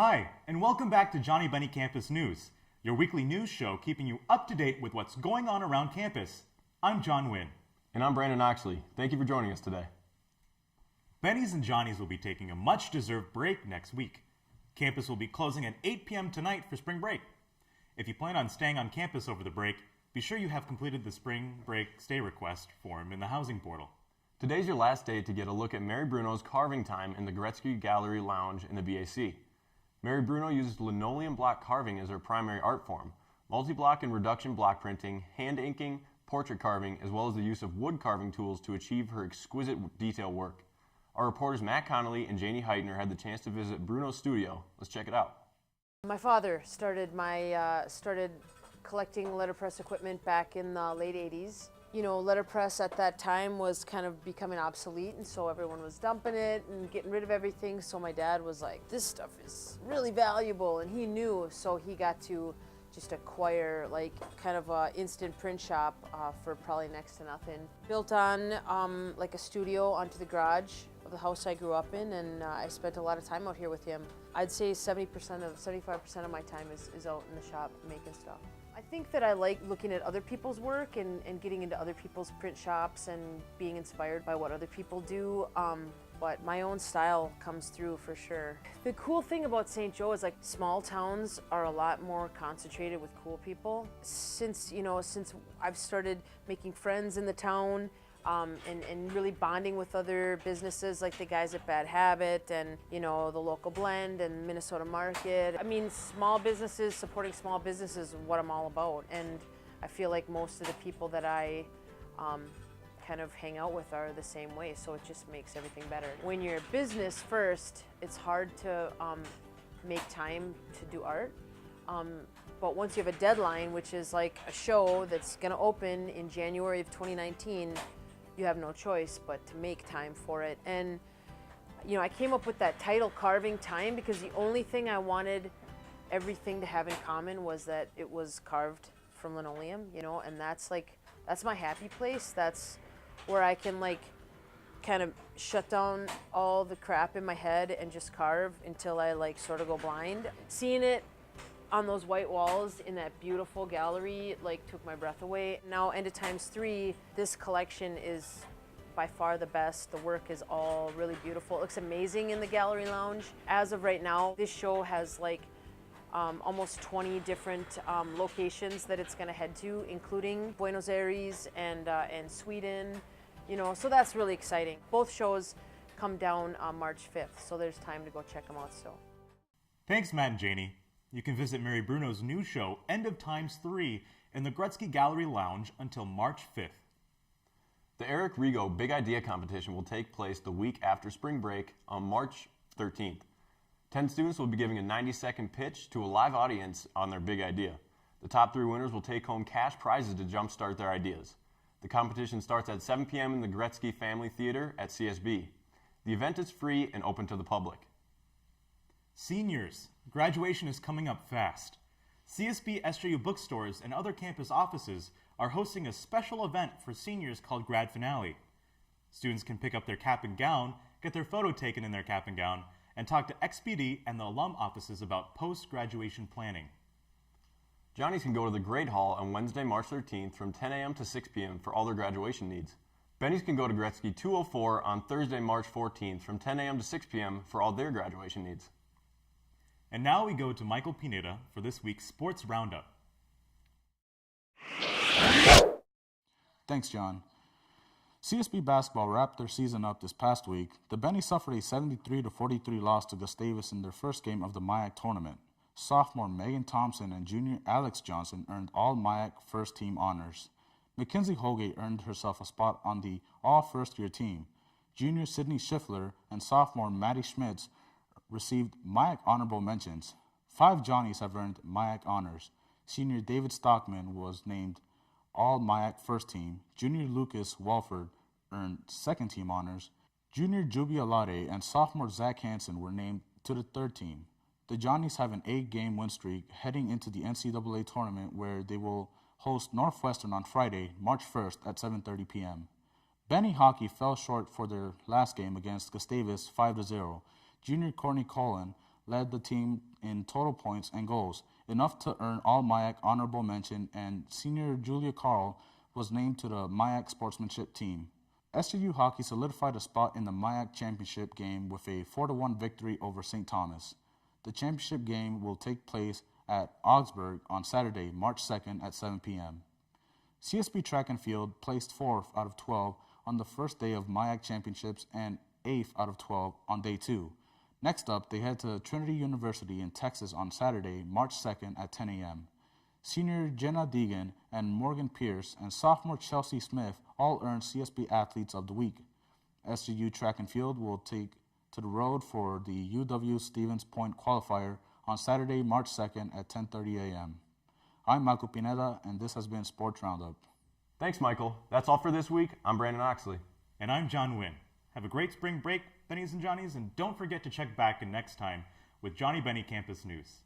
Hi, and welcome back to Johnnie Bennie Campus News, your weekly news show keeping you up to date with what's going on around campus. I'm John Wynn. And I'm Brandon Oxley. Thank you for joining us today. Bennies and Johnnies will be taking a much-deserved break next week. Campus will be closing at 8 p.m. tonight for spring break. If you plan on staying on campus over the break, be sure you have completed the spring break stay request form in the housing portal. Today's your last day to get a look at Mary Bruno's carving time in the Gretzky Gallery Lounge in the BAC. Mary Bruno uses linoleum block carving as her primary art form, multi-block and reduction block printing, hand inking, portrait carving, as well as the use of wood carving tools to achieve her exquisite detail work. Our reporters Matt Connolly and Janie Heitner had the chance to visit Bruno's studio. Let's check it out. My father started collecting letterpress equipment back in the late 80s. You know, letterpress at that time was kind of becoming obsolete, and so everyone was dumping it and getting rid of everything. So my dad was like, this stuff is really valuable, and he knew, so he got to just acquire like kind of a instant print shop for probably next to nothing. Built on like a studio onto the garage of the house I grew up in, and I spent a lot of time out here with him. I'd say 75% of my time is out in the shop making stuff. I think that I like looking at other people's work and getting into other people's print shops and being inspired by what other people do, but my own style comes through for sure. The cool thing about St. Joe is like small towns are a lot more concentrated with cool people. Since I've started making friends in the town, and really bonding with other businesses like the guys at Bad Habit and the local blend and Minnesota Market. I mean, small businesses, supporting small businesses is what I'm all about, and I feel like most of the people that I kind of hang out with are the same way, so it just makes everything better. When you're business first, it's hard to make time to do art. But once you have a deadline, which is like a show that's gonna open in January of 2019, you have no choice but to make time for it. And I came up with that title, Carving Time, because the only thing I wanted everything to have in common was that it was carved from linoleum, and that's my happy place. That's where I can kind of shut down all the crap in my head and just carve until I sort of go blind. Seeing it on those white walls in that beautiful gallery took my breath away. Now, End of Times 3, this collection is by far the best. The work is all really beautiful. It looks amazing in the gallery lounge. As of right now, this show has almost 20 different locations that it's gonna head to, including Buenos Aires and Sweden. So that's really exciting. Both shows come down on March 5th, so there's time to go check them out still. Thanks, Matt and Janie. You can visit Mary Bruno's new show, End of Times 3, in the Gretzky Gallery Lounge until March 5th. The Eric Rego Big Idea competition will take place the week after spring break on March 13th. 10 students will be giving a 90-second pitch to a live audience on their big idea. The top 3 winners will take home cash prizes to jumpstart their ideas. The competition starts at 7 p.m. in the Gretzky Family Theater at CSB. The event is free and open to the public. Seniors, graduation is coming up fast. CSB-SJU bookstores and other campus offices are hosting a special event for seniors called Grad Finale. Students can pick up their cap and gown, get their photo taken in their cap and gown, and talk to XPD and the alum offices about post-graduation planning. Johnnies can go to the Great Hall on Wednesday, March 13th from 10 a.m. to 6 p.m. for all their graduation needs. Bennies can go to Gretzky 204 on Thursday, March 14th from 10 a.m. to 6 p.m. for all their graduation needs. And now we go to Michael Pineda for this week's Sports Roundup. Thanks, John. CSB basketball wrapped their season up this past week. The Bennies suffered a 73-43 loss to Gustavus in their first game of the MIAC tournament. Sophomore Megan Thompson and junior Alex Johnson earned all MIAC first-team honors. Mackenzie Holgate earned herself a spot on the all-first-year team. Junior Sydney Schiffler and sophomore Maddie Schmitz received MIAC honorable mentions. 5 Johnnies have earned MIAC honors. Senior David Stockman was named All-MIAC First Team. Junior Lucas Walford earned Second Team honors. Junior Jubi Alade and sophomore Zach Hansen were named to the Third Team. The Johnnies have an 8-game win streak heading into the NCAA tournament, where they will host Northwestern on Friday, March 1st at 7:30 p.m. Benny Hockey fell short for their last game against Gustavus 5-0. Junior Courtney Cullen led the team in total points and goals, enough to earn all MIAC honorable mention, and senior Julia Carl was named to the MIAC sportsmanship team. SJU hockey solidified a spot in the MIAC championship game with a 4-1 victory over St. Thomas. The championship game will take place at Augsburg on Saturday, March 2nd at 7 p.m. CSB Track and Field placed 4th out of 12 on the first day of MIAC championships and 8th out of 12 on day 2. Next up, they head to Trinity University in Texas on Saturday, March 2nd at 10 a.m. Senior Jenna Deegan and Morgan Pierce and sophomore Chelsea Smith all earned CSB Athletes of the Week. SJU Track and Field will take to the road for the UW Stevens Point qualifier on Saturday, March 2nd at 10:30 a.m. I'm Michael Pineda, and this has been Sports Roundup. Thanks, Michael. That's all for this week. I'm Brandon Oxley. And I'm John Wynn. Have a great spring break, Bennies and Johnnies, and don't forget to check back in next time with Johnnie Bennie Campus News.